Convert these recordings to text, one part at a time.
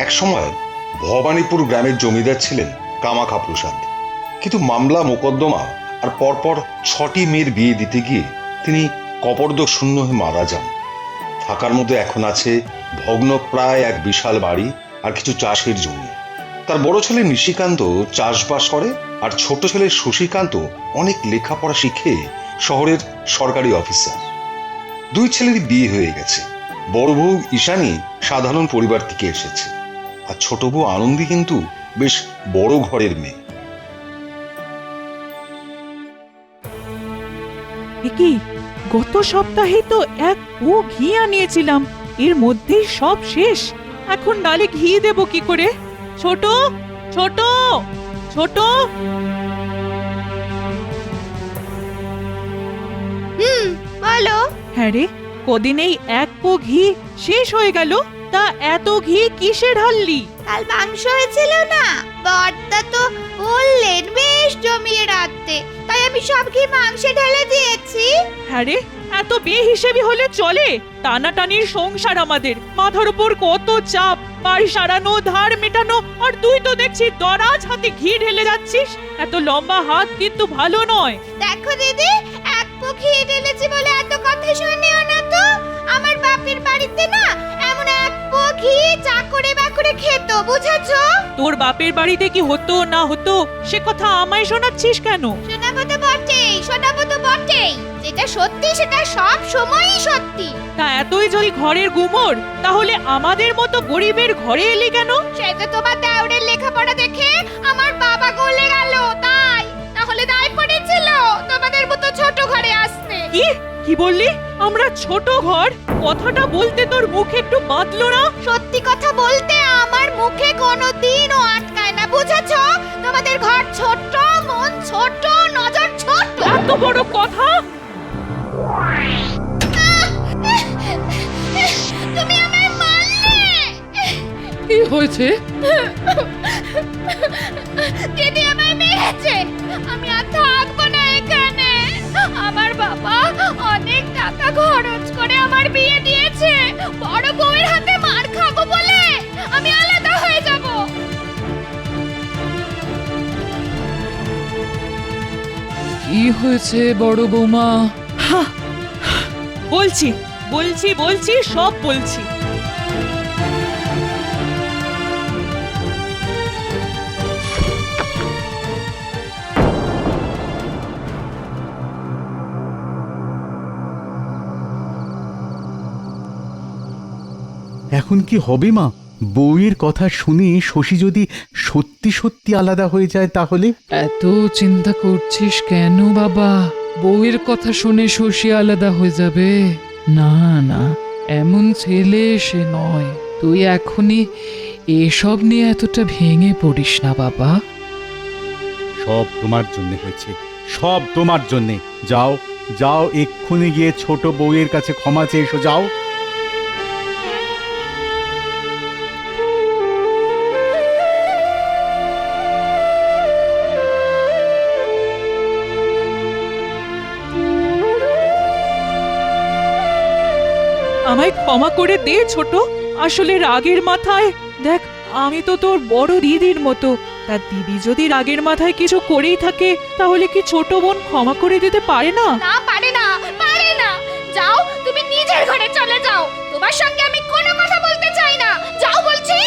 একসময় ভবানীপুর গ্রামের জমিদার ছিলেন কামাখ্যা প্রসাদ, কিন্তু মামলা মোকদ্দমা আর পরপর 6টি মেয়ের বিয়ে দিতে গিয়ে তিনি কপর্দক শূন্য হয়ে মারা যান। থাকার মধ্যে এখন আছে ভগ্ন প্রায় এক বিশাল বাড়ি আর কিছু চাষের জমি। তার বড় ছেলে নিশিকান্ত চাষবাস করে, আর ছোট ছেলে শশীকান্ত অনেক লেখাপড়া শিখে শহরের সরকারি অফিসার। দুই ছেলেরই বিয়ে হয়ে গেছে। বড় বউ ঈশানী সাধারণ পরিবার থেকে এসেছে, আর ছোট বউ আনন্দী কিন্তু বেশ বড় ঘরের মেয়ে। কি গত সপ্তাহে তো এক ও ঘি আনিয়েছিলাম, এর মধ্যেই সব শেষ। এখন ডালে ঘি দেব কি করে? ছোট ছোট ছোট, বলো। হ্যাঁ রে, কদিনেই এক পো ঘি শেষ হয়ে গেল। তা এত ঘি কিসে ঢাললি? কাল মাংস হয়েছিল না, বড়দা তো বললেন বেশ জমিয়ে রাখতে, তাই আমি সব ঘি মাংসে ঢেলে দিয়েছি। হ্যাঁ রে, এত বেহিসেবি হলে চলে? টানাটানির সংসার আমাদের, মাথার উপর কত চাপ, বাড়ি সারানো, ধার মেটানো, আর তুই তো দেখছি দরাজ হাতে ঘি ঢেলে যাচ্ছিস। এত লম্বা হাত কিন্তু ভালো নয়। দেখো দিদি, এক পো ঘি ঢেলেছি বলে এত কথা শুনিও না তো। আমার বাপের বাড়িতে না এমন এক পো ঘি চাকরে বাকরে খেত, বুঝেছো? তোর বাপের বাড়িতে কি হতো না হতো সে কথা আমায় শোনাচ্ছিস কেন? শোনাবো তো বটেই, শোনাবো তো বটেই। যেটা সত্যি সেটা সব সময়ই সত্যি। তা এতই যদি ঘরের গুমর, তাহলে আমাদের মতো গরিবের ঘরে এলি কেন? সেটা তোমার দেওরের লেখাপড়া দেখে আমার বাবা গলে গেল, তাই। তাহলে দায় পড়েছিল তোমাদের মতো ছোট ঘরে আসতে। কি কি বললি? আমরা ছোট ঘর? কথাটা বলতে তোর মুখ একটু বাঁধলো না? সত্যি কথা বলতে আমার মুখে কোনোদিনও আটকায় না, বুঝেছো? তোমাদের ঘর ছোট, মন ছোট, নজর ছোট। এত বড় কথা! তুমি আমায় মারলে। কি হয়েছে? দিদি আমায় মেরেছে। আমি আর থাকবো না এখানে। আমার বাবা অনেক টাকা খরচ করে আমার বিয়ে দিয়েছে, বড় বউয়ের হাতে মার খাবো বলে আমি আলাদা হয়ে যাব। কি হয়েছে বড় বৌমা? বলছি বলছি বলছি সব বলছি। এখন কি হবে মা? বউয়ের কথা শুনে শশী যদি সত্যি সত্যি আলাদা হয়ে যায় তাহলে? এত চিন্তা করছিস কেন বাবা? বউয়ের কথা শুনে শশী আলাদা হয়ে যাবে? না না, এমন ছেলে সে নয়। তুই এখনই এসব নিয়ে এতটা ভেঙে পড়িস না বাবা। সব তোমার জন্য হয়েছে, সব তোমার জন্যে। যাও যাও, এক্ষুনি গিয়ে ছোট বউয়ের কাছে ক্ষমা চেয়ে এসো, যাও। আমায় ক্ষমা করে দে ছোট। আসলে রাগের মাথায়, দেখ আমি তো তোর বড় দিদির মতো। তার দিদি যদি রাগের মাথায় কিছু করেই থাকে, তাহলে কি ছোট বোন ক্ষমা করে দিতে পারে না? না, পারে না, পারে না। যাও, তুমি নিজের ঘরে চলে যাও। তোমার সঙ্গে আমি কোনো কথা বলতে চাই না। যাও বলছি।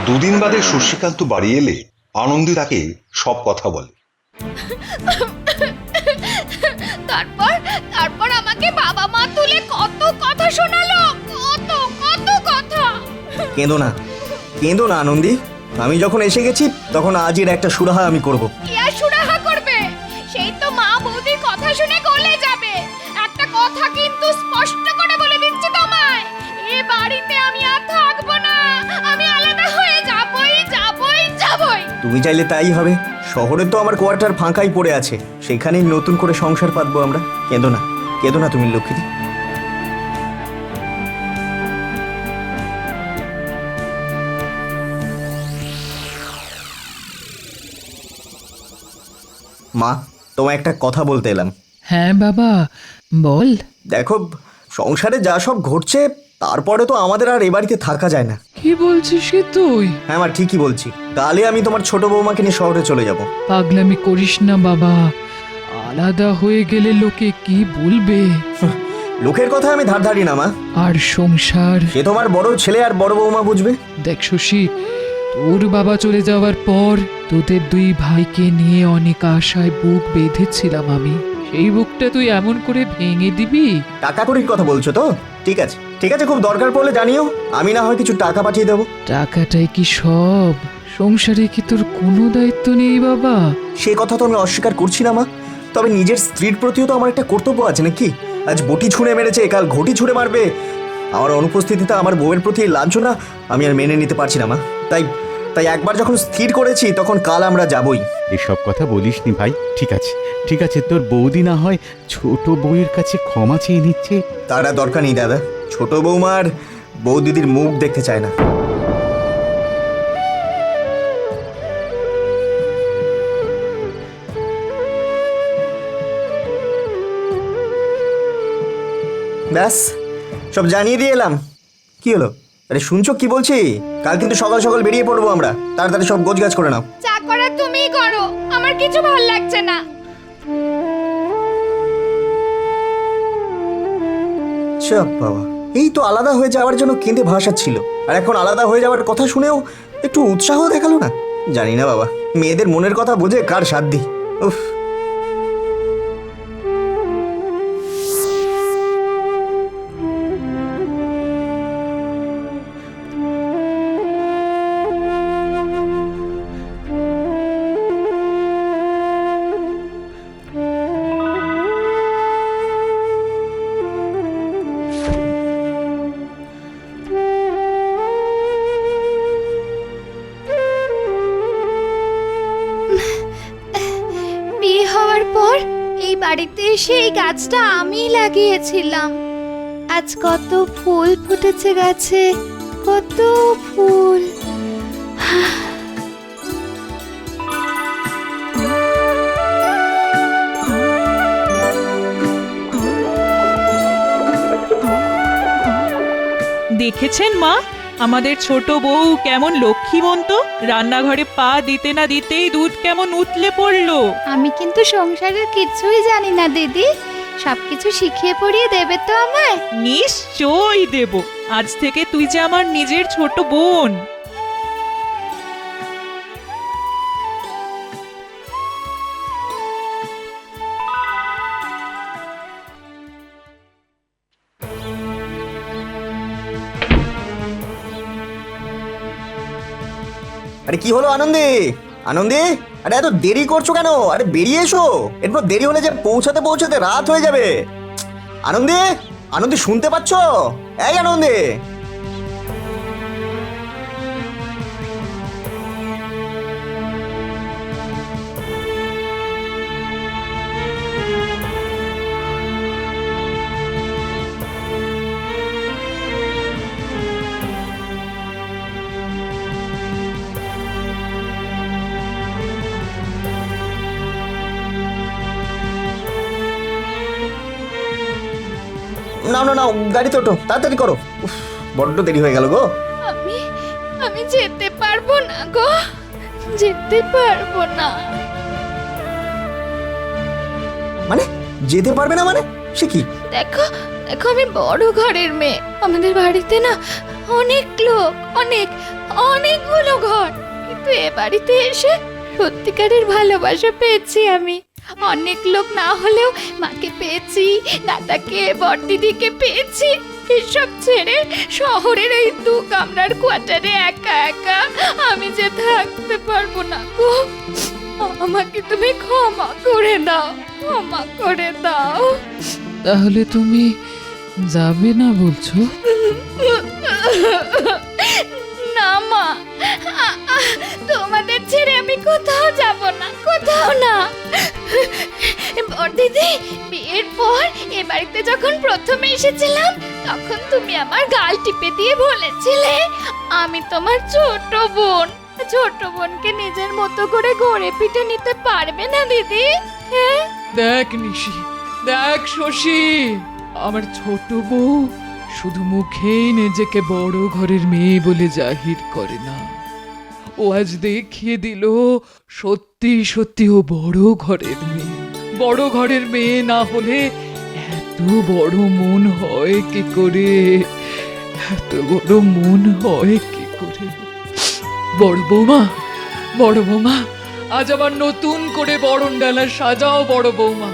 দুদিন বাদে শশীকান্ত বাড়ি এলে আনন্দী তাকে সব কথা বলে। তারপর তারপর আমাকে বাবা মা তুলে কত কথা শোনালো, কত কত কথা। কেঁদো না, কেঁদো না আনন্দী। আমি যখন এসে গেছি তখন আজের একটা সুরাহা আমি করব। কি আর সুরাহা করবে? সেই তো মা বৌদির কথা শুনে গলে যাবে। একটা কথা কিন্তু স্পষ্ট করে বলে দিচ্ছি তোমায়, এই বাড়িতে আমি আর থাকবো না। আমি আলাদা হয়ে যাবই যাবই যাবই। তুমি চাইলে তাই হবে। শহরে তো আমার কোয়ার্টার ফাঁকাই পড়ে আছে, সেখানেই নতুন করে সংসার পাতবো আমরা। কেঁদো না, কেঁদো না তুমি লক্ষ্মী। মা, তোমায় একটা কথা বলতে এলাম। হ্যাঁ বাবা, বল। দেখো, সংসারে যা সব ঘটছে তারপরে তো আমাদের আর এ বাড়িতে থাকা যায় না। কি বলছিস কি তুই? হ্যাঁ মা, ঠিকই বলছি। কালে আমি তোমার ছোট বৌমাকে নিয়ে শহরে চলে যাব। পাগলামি করিস না বাবা, আলাদা হয়ে গেলে লোকে কি বলবে? লোকের কথা আমি ধার ধারি না মা, আর সংসার? সে তোমার বড় ছেলে আর বড় বৌমা বুঝবে। দেখ শশী, তোর বাবা চলে যাওয়ার পর তোদের দুই ভাইকে নিয়ে অনেক আশায় বুক বেঁধেছিলাম আমি। সেই বুকটা তুই এমন করে ভেঙে দিবি? টাকা কড়ির কথা বলছো তো? ঠিক আছে ঠিক আছে, খুব দরকার পড়লে জানিও, আমি না হয় কিছু টাকা পাঠিয়ে দেবো। টাকাটাই কি সব? সংসারে কি তোর কোনো দায়িত্ব নেই বাবা? সে কথা তো আমি অস্বীকার করছি না মা, তবে নিজের স্ত্রীর প্রতিও তো আমার একটা কর্তব্য আছে নাকি? আজ বটি ছুঁড়ে মেরেছে, কাল ঘটি ছুঁড়ে মারবে। আমার অনুপস্থিতিতে আমার বউয়ের প্রতি এই লাঞ্ছনা আমি আর মেনে নিতে পারছি না মা। তাই তাই একবার যখন স্থির করেছি তখন কাল আমরা যাবই। এসব কথা বলিসনি ভাই। ঠিক আছে ঠিক আছে, তোর বৌদি না হয় ছোট বউয়ের কাছে ক্ষমা চেয়ে নিচ্ছে। তার আর দরকার নেই দাদা, ছোট বৌমার বউ দিদির মুখ দেখতে চায় না। ব্যাস, সব জানিয়ে দিয়ে এলাম। কি হলো? আরে শুনছো কি বলছি? কাল কিন্তু সকাল সকাল বেরিয়ে পড়বো আমরা। তাড়াতাড়ি সব গোছগাছ করে নাও। যা করার তুমিই করো, আমার কিছু ভালো লাগছে না। চাপ বাবা, এই তো আলাদা হয়ে যাওয়ার জন্য কেঁদে ভাসাচ্ছিল, আর এখন আলাদা হয়ে যাওয়ার কথা শুনেও একটু উৎসাহ দেখালো না। জানি না বাবা, মেয়েদের মনের কথা বোঝে কার সাধ্যি। উফ। বিয়ে হওয়ার পর এই বাড়িতে এসে এই গাছটা আমিই লাগিয়েছিলাম। আজ কত ফুল ফুটেছে গাছে, কত ফুল। দেখেছেন মা, আমাদের ছোট বউ কেমন লক্ষ্মীমন্ত। রান্নাঘরে পা দিতে না দিতেই দুধ কেমন উতলে পড়লো। আমি কিন্তু সংসারের কিছুই জানি না দিদি, সবকিছু শিখিয়ে পড়িয়ে দেবে তো আমায়? নিশ্চয়ই দেব। আজ থেকে তুই যে আমার নিজের ছোট বোন। আরে কি হলো আনন্দে? আনন্দে, আরে এত দেরি করছো কেন? আরে বেরিয়ে এসো, এরপর দেরি হলে যে পৌঁছাতে পৌঁছাতে রাত হয়ে যাবে। আনন্দে, আনন্দে শুনতে পাচ্ছ? এই আনন্দে। নাও না নাও, গাড়িতে ওঠো, তাড়াতাড়ি করো। উফ, বড্ড দেরি হয়ে গেল গো। আমি আমি যেতে পারবো না গো, যেতে পারবো না। মানে যেতে পারবে না মানে? সে কি? দেখো দেখো, আমি বড় ঘরের মেয়ে। আমাদের বাড়িতে না অনেক লোক, অনেকগুলো ঘর, কিন্তু এ বাড়িতে এসে সত্যিকারের ভালোবাসা পেয়েছি আমি। অনেক লোক না হলেও মাকে পেয়েছি, দাদাকে, বড়দিদিকে পেয়েছি। এসব ছেড়ে শহরের এই 2 কামরার কোয়ার্টারে একা একা আমি যে থাকতে পারবো না গো। আমাকে তুমি ক্ষমা করে দাও, ক্ষমা করে দাও। তাহলে তুমি যাবে না বলছো? না মা, তোমাদের ছেড়ে আমি কোথাও যাব না, কোথাও না। বড়দিদি, বিয়ের পর এ বাড়িতে যখন প্রথমে এসেছিলাম তখন তুমি আমার গাল টিপে দিয়ে বলেছিলে আমি তোমার ছোট বোন। ছোট বোনকে নিজের মতো করে গড়ে পিঠে নিতে পারবে না দিদি? হ্যাঁ? দেখ নিশি, দেখ শশী, আমার ছোট বউ শুধু মুখেই নিজেকে বড় ঘরের মেয়ে বলে জাহির করে না, ও আজ দেখিয়ে দিল সত্যি সত্যি ও বড় ঘরের মেয়ে। বড় ঘরের মেয়ে না হলে এত বড় মন হয় কি করে? এত বড় মন হয় কি করে? বড় বৌমা, বড় বৌমা, আজ আবার নতুন করে বরণ ডালা সাজাও বড় বৌমা।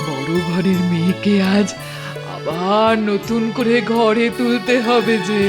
বড় ঘরের মেয়েকে আজ আবার নতুন করে ঘরে তুলতে হবে যে।